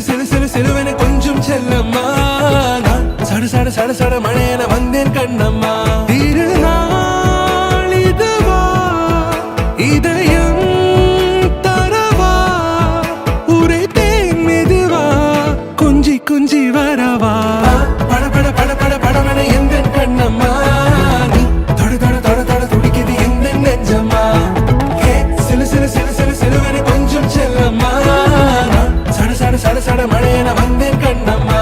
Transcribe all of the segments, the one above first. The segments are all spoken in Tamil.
சிலு சிலு சிலுவென கொஞ்சம் செல்லம்மா நான் சட சட சட சட மழையென வந்தேன் கண்ணம்மா திருநாள் இதுவா இதயம் தரவா உரைத்தேன் மெதுவா கொஞ்சி கொஞ்சி வரவா பட பட பட பட படவென எந்த கண்ணம்மா நீ தொட தொட தொட தொட துடிக்குது எந்த நெஞ்சம்மா சிலு சிலு சிலு சிலு சிலுவென கொஞ்சம் செல்லம்மா சட சட சட சட மழையென வந்தேன் கண்ணம்மா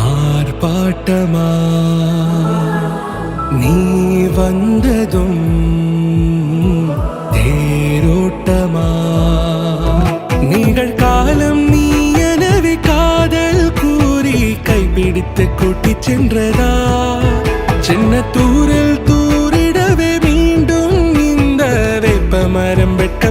ஆர்ப்பாட்டமா நீ வந்ததும் தேரோட்டமா நிகழ்காலம் நீ எனவே காதல் கூறி கைப்பிடித்து கூட்டிச் சென்றதா சின்ன தூரில் தூரிடவே மீண்டும் இந்த வேப்ப மரம் வெட்க